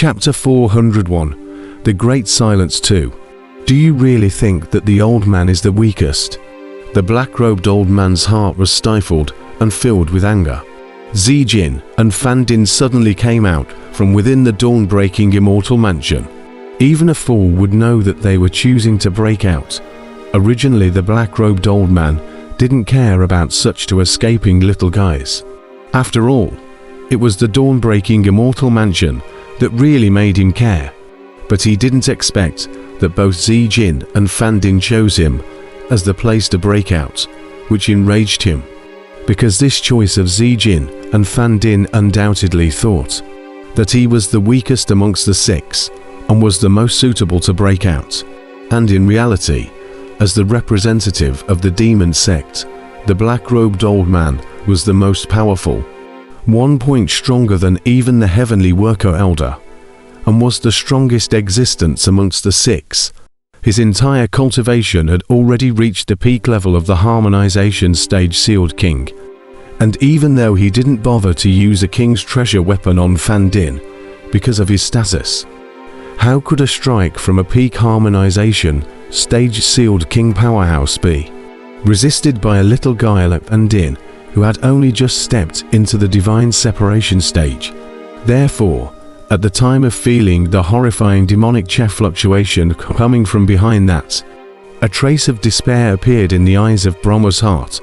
Chapter 401. The Great Silence 2. Do you really think that the old man is the weakest? The black-robed old man's heart was stifled and filled with anger. Zijin and Fan Din suddenly came out from within the dawn-breaking immortal mansion. Even a fool would know that they were choosing to break out. Originally, the black-robed old man didn't care about such two escaping little guys. After all, it was the dawn-breaking immortal mansion that really made him care. But he didn't expect that both Zijin and Fan Din chose him as the place to break out, which enraged him, because this choice of Zijin and Fan Din undoubtedly thought that he was the weakest amongst the six and was the most suitable to break out. And in reality, as the representative of the demon sect, the black-robed old man was the most powerful, 1 point stronger than even the heavenly worker elder, and was the strongest existence amongst the six. His entire cultivation had already reached the peak level of the harmonization stage sealed king. And even though he didn't bother to use a king's treasure weapon on Fan Din because of his status, how could a strike from a peak harmonization stage sealed king powerhouse be resisted by a little guy like Fan Din, who had only just stepped into the divine separation stage? Therefore, at the time of feeling the horrifying demonic chair fluctuation coming from behind that, a trace of despair appeared in the eyes of Brahma's heart,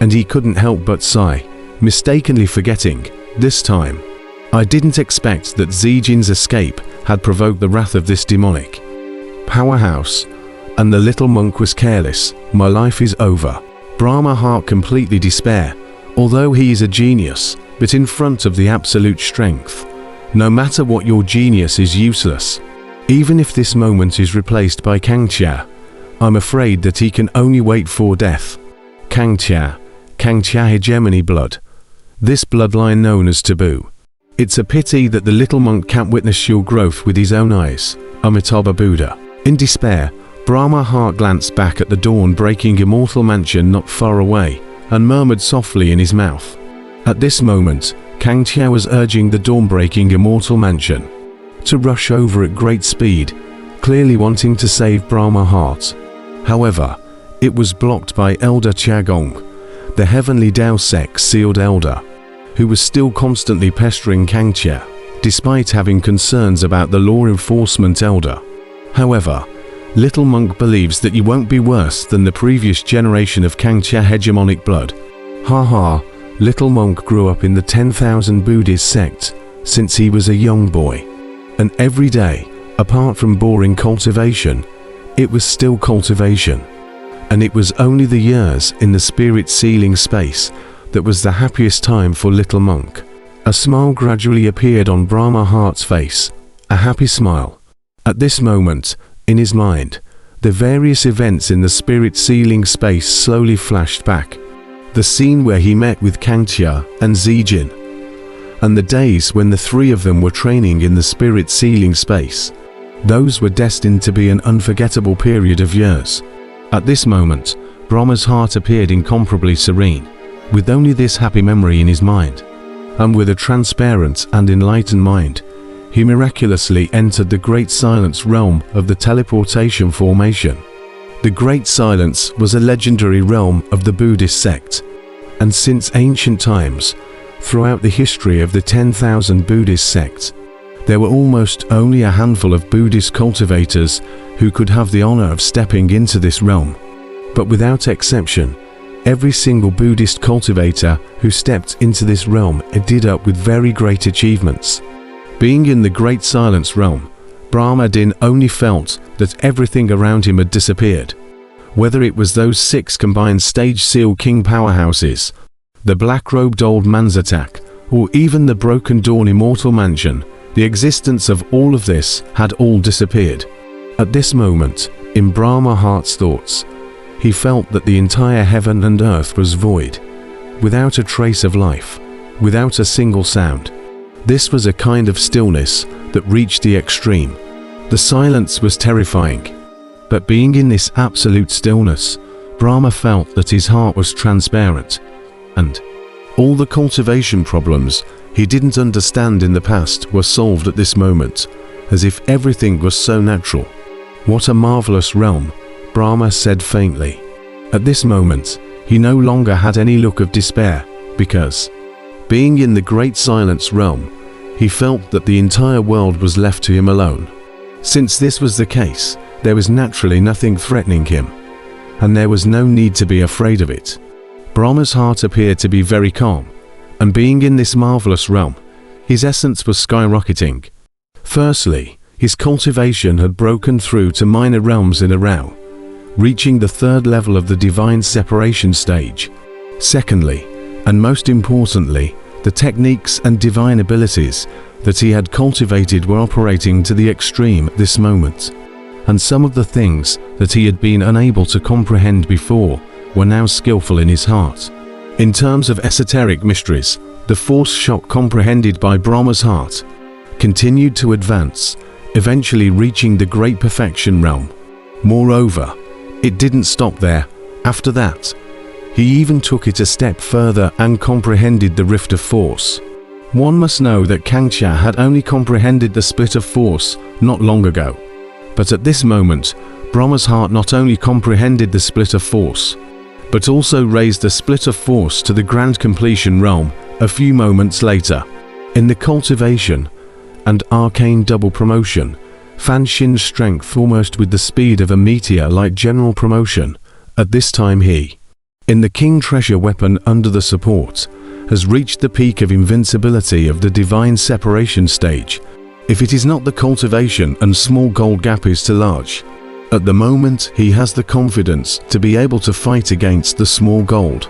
and he couldn't help but sigh, mistakenly forgetting, this time, I didn't expect that Zijin's escape had provoked the wrath of this demonic powerhouse, and the little monk was careless. My life is over. Brahma heart completely despair, although he is a genius, but in front of the absolute strength. No matter what, your genius is useless. Even if this moment is replaced by Kangxia, I'm afraid that he can only wait for death. Kangxia hegemony blood. This bloodline known as taboo. It's a pity that the little monk can't witness your growth with his own eyes. Amitabha Buddha. In despair, Brahma heart glanced back at the dawn-breaking immortal mansion not far away and murmured softly in his mouth. At this moment, Kangxia was urging the dawn-breaking immortal mansion to rush over at great speed, clearly wanting to save Brahma heart. However, it was blocked by Elder Chiagong, the heavenly Tao sect sealed elder, who was still constantly pestering Kangxia, despite having concerns about the law enforcement elder. However, Little Monk believes that you won't be worse than the previous generation of Kangxia hegemonic blood. Haha, Little Monk grew up in the 10,000 Buddhist sect since he was a young boy. And every day, apart from boring cultivation, it was still cultivation. And it was only the years in the spirit sealing space that was the happiest time for Little Monk. A smile gradually appeared on Brahma heart's face, a happy smile. At this moment, in his mind, the various events in the spirit sealing space slowly flashed back. The scene where he met with Kangxia and Zijin, and the days when the three of them were training in the spirit sealing space. Those were destined to be an unforgettable period of years. At this moment, Brahma's heart appeared incomparably serene, with only this happy memory in his mind. And with a transparent and enlightened mind, he miraculously entered the Great Silence realm of the teleportation formation. The Great Silence was a legendary realm of the Buddhist sect, and since ancient times, throughout the history of the 10,000 Buddhist sects, there were almost only a handful of Buddhist cultivators who could have the honor of stepping into this realm. But without exception, every single Buddhist cultivator who stepped into this realm ended up with very great achievements. Being in the Great Silence realm, Brahma Din only felt that everything around him had disappeared. Whether it was those 6 combined stage seal king powerhouses, the black-robed old man's attack, or even the broken dawn immortal mansion, the existence of all of this had all disappeared. At this moment, in Brahma heart's thoughts, he felt that the entire heaven and earth was void, without a trace of life, without a single sound. This was a kind of stillness that reached the extreme. The silence was terrifying, but being in this absolute stillness, Brahma felt that his heart was transparent, and all the cultivation problems he didn't understand in the past were solved at this moment, as if everything was so natural. "What a marvelous realm," Brahma said faintly. At this moment, he no longer had any look of despair, because, being in the great silence realm, he felt that the entire world was left to him alone. Since this was the case, there was naturally nothing threatening him, and there was no need to be afraid of it. Brahma's heart appeared to be very calm, and being in this marvelous realm, his essence was skyrocketing. Firstly, his cultivation had broken through to minor realms in a row, reaching the third level of the divine separation stage. Secondly, and most importantly, the techniques and divine abilities that he had cultivated were operating to the extreme at this moment, and some of the things that he had been unable to comprehend before were now skillful in his heart. In terms of esoteric mysteries, the force shock comprehended by Brahma's heart continued to advance, eventually reaching the great perfection realm. Moreover, it didn't stop there. After that, he even took it a step further and comprehended the rift of force. One must know that Kangxia had only comprehended the split of force not long ago. But at this moment, Brahma's heart not only comprehended the split of force, but also raised the split of force to the grand completion realm a few moments later. In the cultivation and arcane double promotion, Fan Xin's strength almost with the speed of a meteor like general promotion. At this time he, in the king treasure weapon under the support, has reached the peak of invincibility of the divine separation stage. If it is not the cultivation and small gold gap is too large, at the moment he has the confidence to be able to fight against the small gold.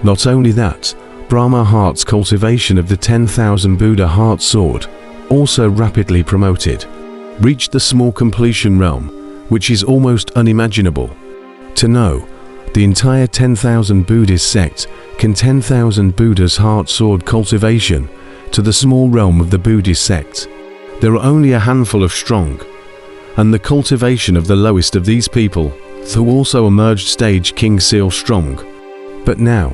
Not only that, Brahma Heart's cultivation of the 10,000 Buddha Heart Sword, also rapidly promoted, reached the small completion realm, which is almost unimaginable. To know, the entire 10,000 Buddhist sect can 10,000 Buddha's Heart Sword cultivation to the small realm of the Buddhist sect. There are only a handful of strong, and the cultivation of the lowest of these people, though also a merged stage King Seal strong. But now,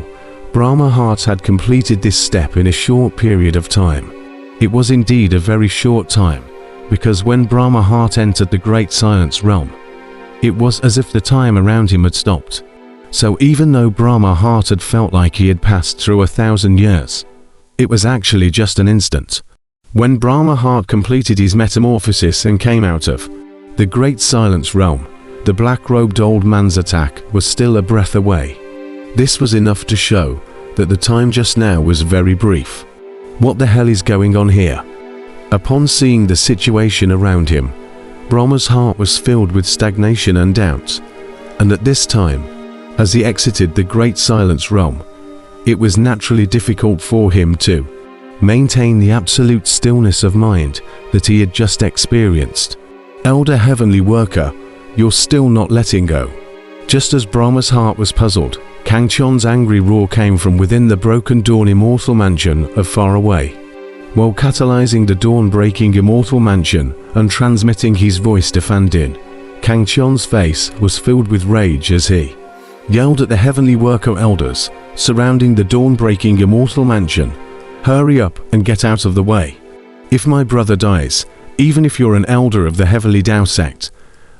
Brahma Heart had completed this step in a short period of time. It was indeed a very short time, because when Brahma Heart entered the great silence realm, it was as if the time around him had stopped. So even though Brahma Heart had felt like he had passed through 1,000 years, it was actually just an instant. When Brahma Heart completed his metamorphosis and came out of the great silence realm, the black-robed old man's attack was still a breath away. This was enough to show that the time just now was very brief. What the hell is going on here? Upon seeing the situation around him, Brahma's heart was filled with stagnation and doubt, and at this time, as he exited the great silence realm, it was naturally difficult for him to maintain the absolute stillness of mind that he had just experienced. Elder Heavenly Worker, you're still not letting go. Just as Brahma's heart was puzzled, Kangxion's angry roar came from within the broken dawn immortal mansion of far away. While catalyzing the dawn-breaking immortal mansion and transmitting his voice to Fan Din, Kangxion's face was filled with rage as he yelled at the Heavenly Worker elders surrounding the dawn-breaking immortal mansion, "Hurry up and get out of the way. If my brother dies, even if you're an elder of the Heavenly Tao sect,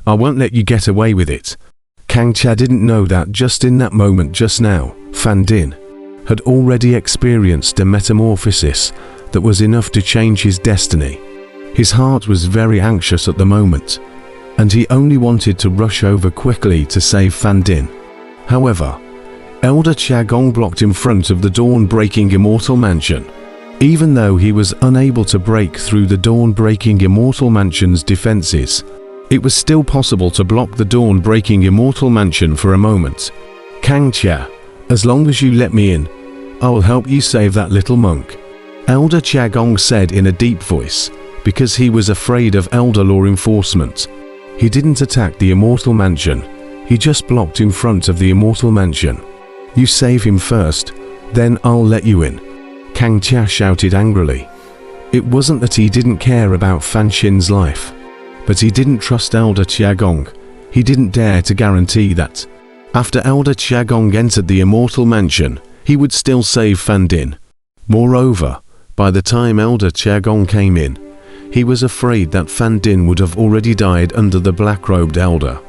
I won't let you get away with it." Kangxia didn't know that just in that moment just now, Fan Din had already experienced a metamorphosis that was enough to change his destiny. His heart was very anxious at the moment, and he only wanted to rush over quickly to save Fan Din. However, Elder Chiagong blocked in front of the dawn-breaking immortal mansion. Even though he was unable to break through the dawn-breaking immortal mansion's defenses, it was still possible to block the dawn-breaking immortal mansion for a moment. "Kangxia, as long as you let me in, I will help you save that little monk," Elder Chiagong said in a deep voice, because he was afraid of elder law enforcement. He didn't attack the immortal mansion, he just blocked in front of the immortal mansion. "You save him first, then I'll let you in," Kangxia shouted angrily. It wasn't that he didn't care about Fan Xin's life, but he didn't trust Elder Chiagong. He didn't dare to guarantee that, after Elder Chiagong entered the immortal mansion, he would still save Fan Din. Moreover, By the time Elder Chiagong came in, he was afraid that Fan Din would have already died under the black-robed elder.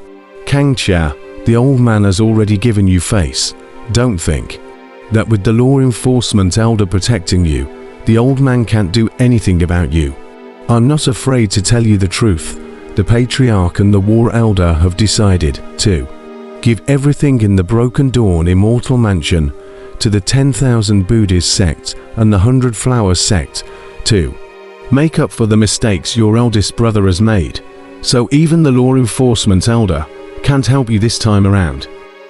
Kang Chia, the old man has already given you face. Don't think that with the law enforcement elder protecting you, the old man can't do anything about you. I'm not afraid to tell you the truth. The Patriarch and the War Elder have decided to give everything in the Broken Dawn Immortal Mansion to the 10,000 Buddhist sect and the 100 Flowers sect to make up for the mistakes your eldest brother has made. So even the law enforcement elder can't help you this time around.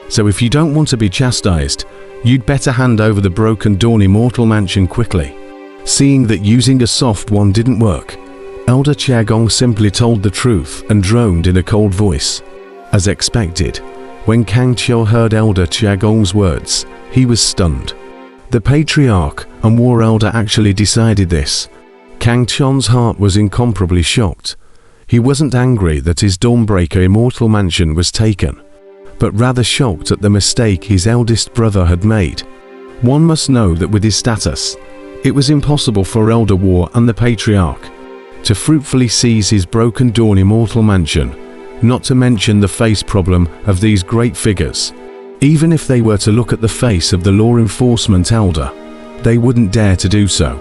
So if you don't want to be chastised, you'd better hand over the Broken Dawn Immortal Mansion quickly. Seeing that using a soft one didn't work, Elder Chiagong simply told the truth and droned in a cold voice. As expected, when Kang Chio heard Elder Chiagong's words, he was stunned. The Patriarch and War Elder actually decided this. Kang Chion's heart was incomparably shocked. He wasn't angry that his Dawnbreaker Immortal Mansion was taken, but rather shocked at the mistake his eldest brother had made. One must know that with his status, it was impossible for Elder War and the Patriarch to fruitfully seize his Broken Dawn Immortal Mansion, not to mention the face problem of these great figures. Even if they were to look at the face of the law enforcement elder, they wouldn't dare to do so.